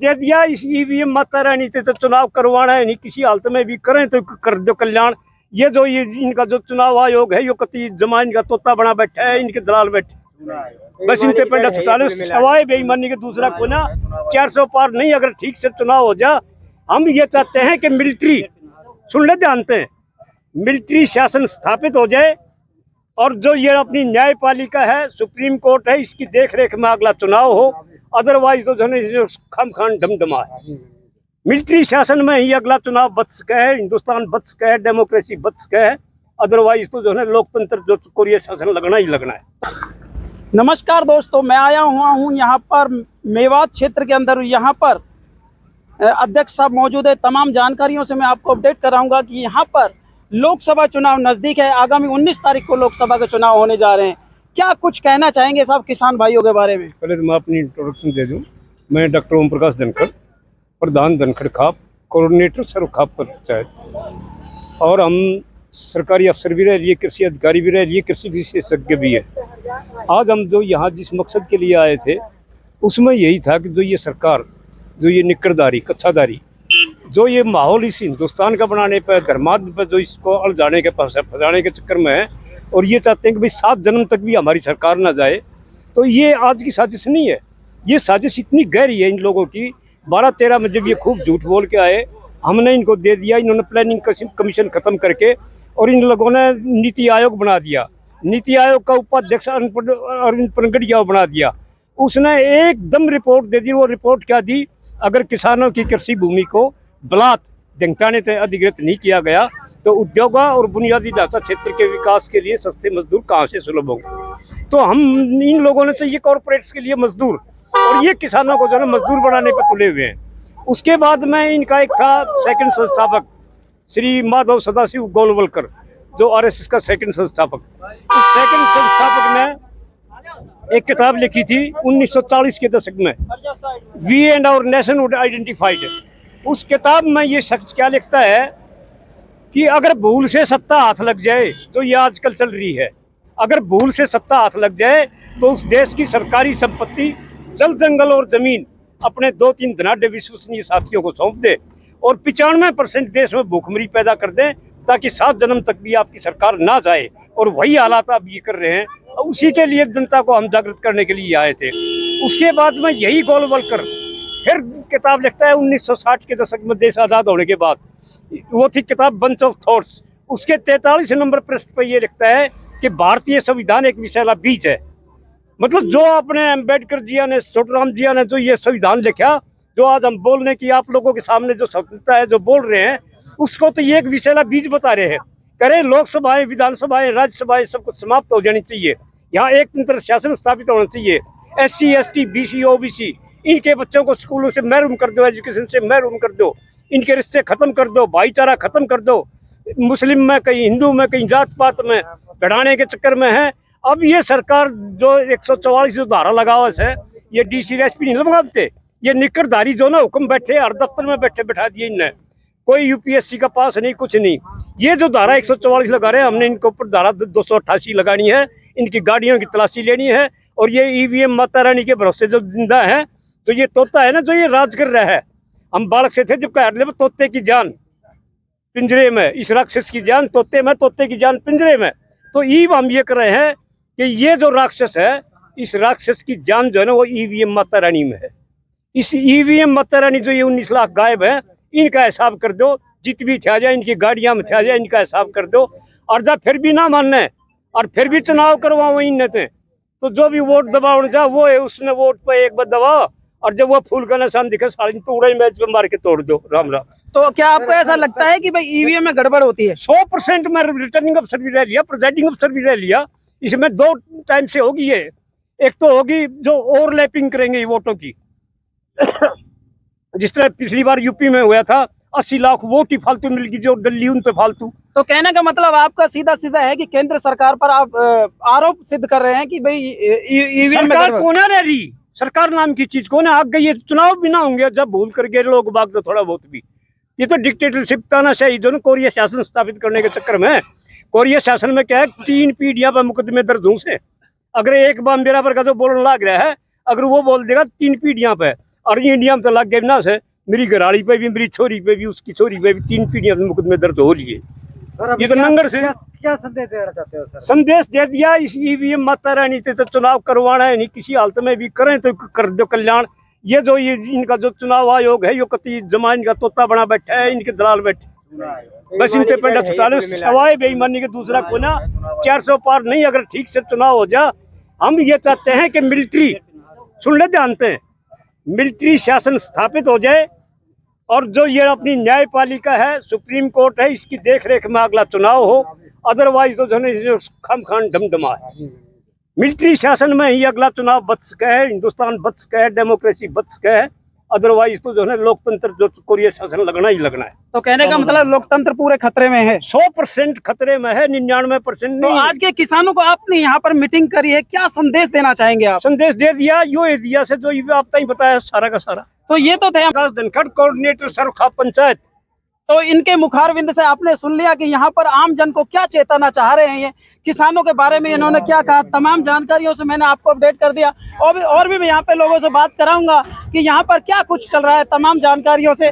दे दिया। इस ईवीएम माता रानी से तो चुनाव करवाना है नहीं, किसी हालत में भी करें तो कर दो कल्याण। ये जो ये इनका जो चुनाव आयोग है, यो कति जमा इनका तोता बना बैठा है, इनके दलाल बैठे, बस इन पे पंडा छुटा सवाए बेईमानी के, दूसरा को ना 400 पार नहीं। अगर ठीक से चुनाव हो जाए, हम ये चाहते हैं कि मिलिट्री, सुन ले ध्यान से, मिलिट्री शासन स्थापित हो जाए और जो ये अपनी न्यायपालिका है, सुप्रीम कोर्ट है, इसकी देखरेख में अगला चुनाव हो। अदरवाइज तो जो खाम खान डमडमा है, मिलिट्री शासन में ही अगला चुनाव बच सके है, हिंदुस्तान बच सके है, डेमोक्रेसी बच सके है। अदरवाइज तो जो है लोकतंत्र जो कोरिया शासन लगना ही लगना है। नमस्कार दोस्तों, मैं आया हुआ हूँ यहाँ पर मेवात क्षेत्र के अंदर। यहाँ पर अध्यक्ष साहब मौजूद है। तमाम जानकारियों से मैं आपको अपडेट कराऊंगा कि यहाँ पर लोकसभा चुनाव नज़दीक है। आगामी 19 तारीख को लोकसभा के चुनाव होने जा रहे हैं। क्या कुछ कहना चाहेंगे साहब किसान भाइयों के बारे में? पहले तो मैं अपनी इंट्रोडक्शन दे दूँ। मैं डॉक्टर ओम प्रकाश धनखड़, प्रधान धनखड़ खाप, कोऑर्डिनेटर सर्व खाप पंचायत, और हम सरकारी अफसर भी रह लिए, कृषि अधिकारी भी रह लिए, कृषि विशेषज्ञ भी है। आज हम जो यहाँ जिस मकसद के लिए आए थे, उसमें यही था कि जो ये सरकार, जो ये निकड़दारी, कच्छादारी, जो ये माहौल इस हिंदुस्तान का बनाने पर, धर्मांध पर जो इसको अड़जाने के फंसाने के चक्कर में है, और ये चाहते हैं कि भाई 7 जन्म तक भी हमारी सरकार ना जाए, तो ये आज की साजिश नहीं है। ये साजिश इतनी गहरी है इन लोगों की। 12-13 में जब ये खूब झूठ बोल के आए, हमने इनको दे दिया। इन्होंने प्लानिंग कमीशन खत्म करके और इन लोगों ने नीति आयोग बना दिया। नीति आयोग का उपाध्यक्ष अरविंद पनगड़िया बना दिया। उसने एकदम रिपोर्ट दे दी। वो रिपोर्ट क्या दी? अगर किसानों की कृषि भूमि को बलात् ढंगताने से अधिग्रहित नहीं किया गया तो उद्योग और बुनियादी ढांचा क्षेत्र के विकास के लिए सस्ते मजदूर कहाँ से सुलभ होंगे? तो हम इन लोगों ने चाहिए कॉरपोरेट्स के लिए मजदूर, और ये किसानों को जो है मजदूर बनाने पर तुले हुए हैं। उसके बाद में इनका एक था सेकंड संस्थापक श्री माधव सदाशिव गोलवलकर, जो आरएसएस का सेकंड संस्थापक। उस सेकंड संस्थापक ने एक किताब लिखी थी 1940 के दशक में, we and our nation would identified. उस किताब में ये शख्स क्या लिखता है कि अगर भूल से सत्ता हाथ लग जाए, जो ये आजकल चल रही है, अगर भूल से सत्ता हाथ लग जाए तो उस देश की सरकारी संपत्ति, जल जंगल और जमीन अपने 2-3 धनाढ़ विश्वसनीय साथियों को सौंप दे और 95% देश में भूखमरी पैदा कर दें, ताकि 7 जन्म तक भी आपकी सरकार ना जाए। और वही हालात आप ये कर रहे हैं। उसी के लिए जनता को हम जागृत करने के लिए आए थे। उसके बाद में यही गोलवलकर फिर किताब लिखता है 1960 के दशक में, देश आज़ाद होने के बाद। वो थी किताब बंच ऑफ थॉट्स। उसके 43 नंबर पृष्ठ पर ये लिखता है कि भारतीय संविधान एक विषैला बीज है। मतलब जो अपने अम्बेडकर जी ने, छोटूराम जी ने जो ये संविधान लिखा, जो आज हम बोलने की आप लोगों के सामने जो स्वतंत्रता है जो बोल रहे हैं, उसको तो ये एक विषैला बीज बता रहे हैं। करें लोकसभाएं, विधानसभाएं, राज्यसभाएं सब कुछ समाप्त हो जानी चाहिए। यहाँ एक तंत्र शासन स्थापित होना चाहिए। SC ST BC OBC इनके बच्चों को स्कूलों से महरूम कर दो, एजुकेशन से महरूम कर दो, इनके रिश्ते खत्म कर दो, भाईचारा खत्म कर दो। मुस्लिम में कहीं, हिंदू में कहीं, जात पात में बढ़ाने के चक्कर में है। अब ये सरकार जो 144 जो धारा लगावा है, ये DC SP नहीं लगाते। ये निकरधारी जो ना हुक्म बैठे, हर दफ्तर में बैठे बैठा दिए इनने। कोई UPSC का पास नहीं, कुछ नहीं। ये जो धारा 144 लगा रहे हैं, हमने इनके ऊपर धारा 288 लगानी है। इनकी गाड़ियों की तलाशी लेनी है। और ये EVM माता रानी के भरोसे जो जिंदा है, तो ये तोता है ना, जो ये राज कर रहा है। हम बालक से थे जब कह रहे तोते की जान पिंजरे में, इस राक्षस की जान तोते में, तोते की जान पिंजरे में। तो ईव हम ये कर रहे हैं कि ये जो राक्षस है, इस राक्षस की जान जो है ना, वो EVM माता रानी में है। इस EVM माता रानी जो ये 19 लाख गायब है, इनका हिसाब कर दो। जित भी थे जाए, इनकी गाड़ियां में थे जाए, इनका हिसाब कर दो। और जब फिर भी ना मानने और फिर भी चुनाव करवाओ इन नेते, तो जो भी वोट दबाव जा वो है, उसने वोट पे एक बार दबाओ, और जब वो फूल का निशान दिखे, साड़ी टुकड़े मैच पे मार के तोड़ दो। राम राम। तो क्या आपको ऐसा लगता है कि भाई EVM में गड़बड़ होती है? 100% में रिटर्निंग अफसर भी रह लिया, प्रिजाइडिंग अफसर भी रह लिया। इसमें 2 टाइम से होगी ये। एक तो होगी जो ओवरलैपिंग करेंगे वोटों की जिस तरह पिछली बार यूपी में हुआ था, 80 लाख वोट ही फालतू मिल गई, जो डली उन पे फालतू। तो कहने का मतलब आपका सीधा सीधा है कि केंद्र सरकार पर आप आरोप सिद्ध कर रहे हैं कि भाई EVM में सरकार कौन रह रही? सरकार नाम की चीज कौन है? आग गई। ये चुनाव भी ना होंगे जब भूल कर गए लोग बाग, तो थोड़ा बहुत भी ये तो डिक्टेटरशिप तानाशाही जो कोरिया शासन स्थापित करने के चक्कर में। कोरिया शासन में क्या है, 3 पीढ़ियां पर मुकदमे दर्ज हों से। अगर एक बार मेरा पर का जो बोलने लग रहा है, अगर वो बोल देगा 3 पीढ़ियां पे, और इंडिया में तो लग गए ना से मेरी घराड़ी पे भी, मेरी छोरी पे भी, उसकी छोरी पे भी 3 पीढ़ियां मुकदमे दर्ज हो रही है। सर ये तो नंगर से क्या संदेश देना चाहते हो सर? संदेश दे दिया। इस ईवीएम माता रानी से तो चुनाव करवाना है नहीं, किसी हालत में भी करें तो कर दो कल्याण। ये जो ये इनका जो चुनाव आयोग है, यो कति जमान का तोता बना बैठा है, इनके दलाल बैठे बस इन पे पंडा छुटाने सवाए बेईमानी के दूसरा को ना 400 पार नहीं। अगर ठीक से चुनाव हो जा, हम ये चाहते हैं कि मिलिट्री, सुन ले जानते हैं, मिलिट्री शासन स्थापित हो जाए और जो ये अपनी न्यायपालिका है, सुप्रीम कोर्ट है, इसकी देखरेख में अगला चुनाव हो। अदरवाइज तो जो खाम खान ढमढमा है। मिलिट्री शासन में ही अगला चुनाव बच सके है, हिंदुस्तान बच सके है, डेमोक्रेसी बच सके है। अदरवाइज तो जो है लोकतंत्र जो कोरिया शासन लगना ही लगना है। तो कहने का मतलब लोकतंत्र पूरे खतरे में है। 100% खतरे में है, 99% तो नहीं। आज के किसानों को आपने यहाँ पर मीटिंग करी है, क्या संदेश देना चाहेंगे आप? संदेश दे दिया, यो दिया से जो ये आपका ही बताया सारा का सारा। तो ये तो थे प्रकाश धनखड़, कोऑर्डिनेटर सरखा पंचायत। तो इनके मुखारविंद से आपने सुन लिया कि यहाँ पर आम जन को क्या चेताना चाह रहे हैं, ये किसानों के बारे में इन्होंने क्या कहा। तमाम जानकारियों से मैंने आपको अपडेट कर दिया और भी मैं यहाँ पे लोगों से बात कराऊंगा कि यहाँ पर क्या कुछ चल रहा है। तमाम जानकारियों से